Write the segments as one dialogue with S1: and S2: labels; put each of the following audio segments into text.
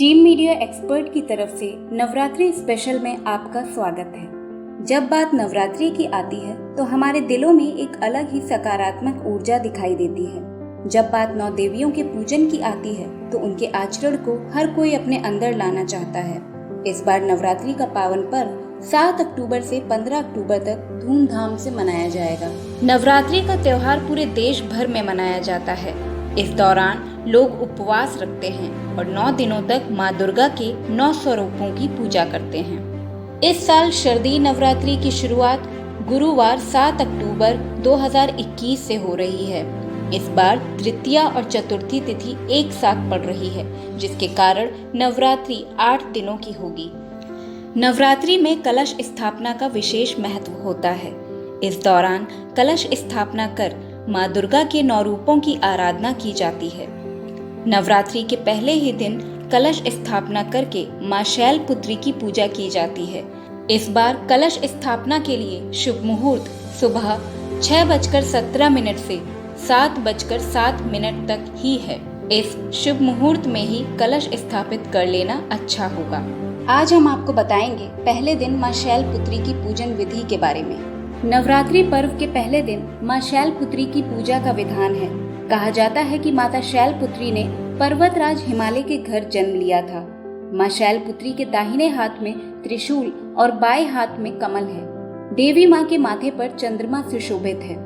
S1: Team media expert की तरफ से नवरात्रि स्पेशल में आपका स्वागत है। जब बात नवरात्रि की आती है तो हमारे दिलों में एक अलग ही सकारात्मक ऊर्जा दिखाई देती है। जब बात 9 देवियों के पूजन की आती है तो उनके आचरण को हर कोई अपने अंदर लाना चाहता है। इस बार नवरात्रि का पावन पर्व 7 अक्टूबर से 15 अक्टूबर तक धूमधाम से मनाया जाएगा। नवरात्रि का त्योहार पूरे देश भर में मनाया जाता है। इस दौरान लोग उपवास रखते हैं और 9 दिनों तक माँ दुर्गा के 9 स्वरूपों की पूजा करते हैं। इस साल शारदीय नवरात्रि की शुरुआत गुरुवार 7 अक्टूबर 2021 से हो रही है। इस बार तृतीया और चतुर्थी तिथि एक साथ पड़ रही है, जिसके कारण नवरात्रि 8 दिनों की होगी। नवरात्रि में कलश स्थापना का विशेष महत्व होता है। इस दौरान कलश स्थापना कर माँ दुर्गा के 9 रूपों की आराधना की जाती है। नवरात्रि के पहले ही दिन कलश स्थापना करके माँ शैलपुत्री की पूजा की जाती है। इस बार कलश स्थापना के लिए शुभ मुहूर्त सुबह 6:17 से 7:07 तक ही है। इस शुभ मुहूर्त में ही कलश स्थापित कर लेना अच्छा होगा। आज हम आपको बताएंगे पहले दिन माँ शैलपुत्री की पूजन विधि के बारे में। नवरात्रि पर्व के पहले दिन माँ शैलपुत्री की पूजा का विधान है। कहा जाता है कि माता शैलपुत्री ने पर्वतराज हिमालय के घर जन्म लिया था। माँ शैलपुत्री के दाहिने हाथ में त्रिशूल और बाएं हाथ में कमल है। देवी माँ के माथे पर चंद्रमा सुशोभित है।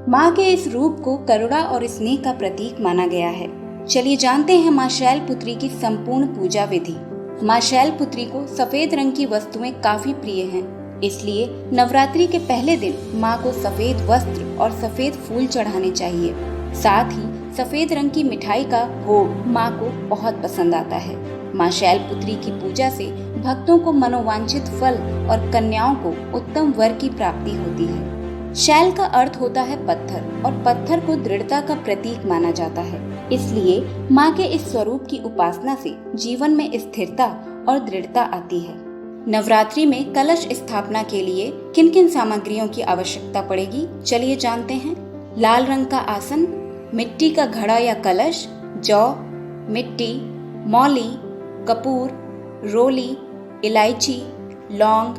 S1: माँ के इस रूप को करुणा और स्नेह का प्रतीक माना गया है। चलिए जानते हैं माँ शैलपुत्री की संपूर्ण पूजा विधि। माँ शैलपुत्री को सफेद रंग की वस्तुएं काफी प्रिय हैं, इसलिए नवरात्रि के पहले दिन माँ को सफेद वस्त्र और सफेद फूल चढ़ाने चाहिए। साथ ही सफेद रंग की मिठाई का भोग माँ को बहुत पसंद आता है। माँ शैलपुत्री की पूजा से भक्तों को मनोवांछित फल और कन्याओं को उत्तम वर की प्राप्ति होती है। शैल का अर्थ होता है पत्थर और पत्थर को दृढ़ता का प्रतीक माना जाता है। इसलिए माँ के इस स्वरूप की उपासना से जीवन में स्थिरता और दृढ़ता आती है। नवरात्रि में कलश स्थापना के लिए किन किन सामग्रियों की आवश्यकता पड़ेगी, चलिए जानते हैं। लाल रंग का आसन, मिट्टी का घड़ा या कलश, जौ, मिट्टी, मौली, कपूर, रोली, इलायची, लौंग,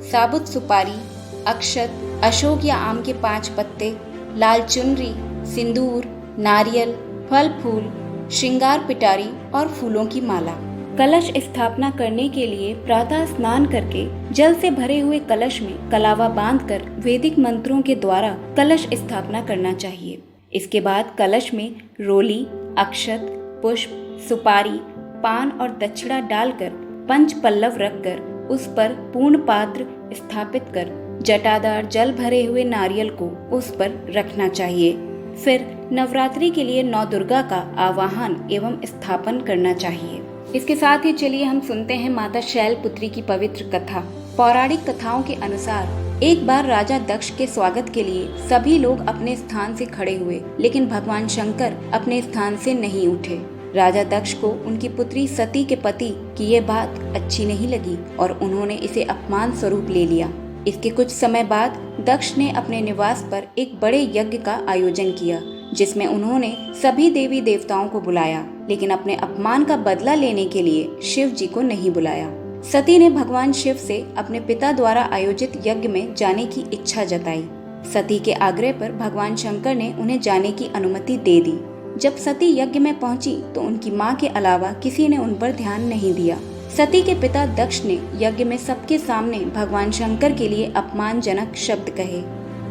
S1: साबुत सुपारी, अक्षत, अशोक या आम के 5 पत्ते, लाल चुनरी, सिंदूर, नारियल, फल फूल, श्रृंगार पिटारी और फूलों की माला। कलश स्थापना करने के लिए प्रातः स्नान करके जल से भरे हुए कलश में कलावा बांधकर वैदिक मंत्रों के द्वारा कलश स्थापना करना चाहिए। इसके बाद कलश में रोली, अक्षत, पुष्प, सुपारी, पान और दक्षिणा डालकर पंच पल्लव रखकर उस पर पूर्ण पात्र स्थापित कर जटादार जल भरे हुए नारियल को उस पर रखना चाहिए। फिर नवरात्रि के लिए 9 दुर्गा का आवाहन एवं स्थापन करना चाहिए। इसके साथ ही चलिए हम सुनते हैं माता शैलपुत्री की पवित्र कथा। पौराणिक कथाओं के अनुसार एक बार राजा दक्ष के स्वागत के लिए सभी लोग अपने स्थान से खड़े हुए, लेकिन भगवान शंकर अपने स्थान से नहीं उठे। राजा दक्ष को उनकी पुत्री सती के पति की ये बात अच्छी नहीं लगी और उन्होंने इसे अपमान स्वरूप ले लिया। इसके कुछ समय बाद दक्ष ने अपने निवास पर एक बड़े यज्ञ का आयोजन किया, जिसमें उन्होंने सभी देवी देवताओं को बुलाया, लेकिन अपने अपमान का बदला लेने के लिए शिव जी को नहीं बुलाया। सती ने भगवान शिव से अपने पिता द्वारा आयोजित यज्ञ में जाने की इच्छा जताई। सती के आग्रह पर भगवान शंकर ने उन्हें जाने की अनुमति दे दी। जब सती यज्ञ में पहुंची तो उनकी माँ के अलावा किसी ने उन पर ध्यान नहीं दिया। सती के पिता दक्ष ने यज्ञ में सबके सामने भगवान शंकर के लिए अपमानजनक शब्द कहे।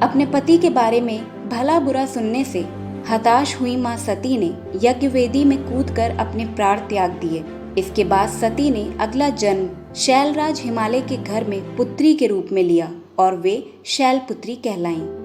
S1: अपने पति के बारे में भला बुरा सुनने से हताश हुई माँ सती ने यज्ञ वेदी में कूदकर अपने प्राण त्याग दिए। इसके बाद सती ने अगला जन्म शैलराज हिमालय के घर में पुत्री के रूप में लिया और वे शैलपुत्री कहलाईं।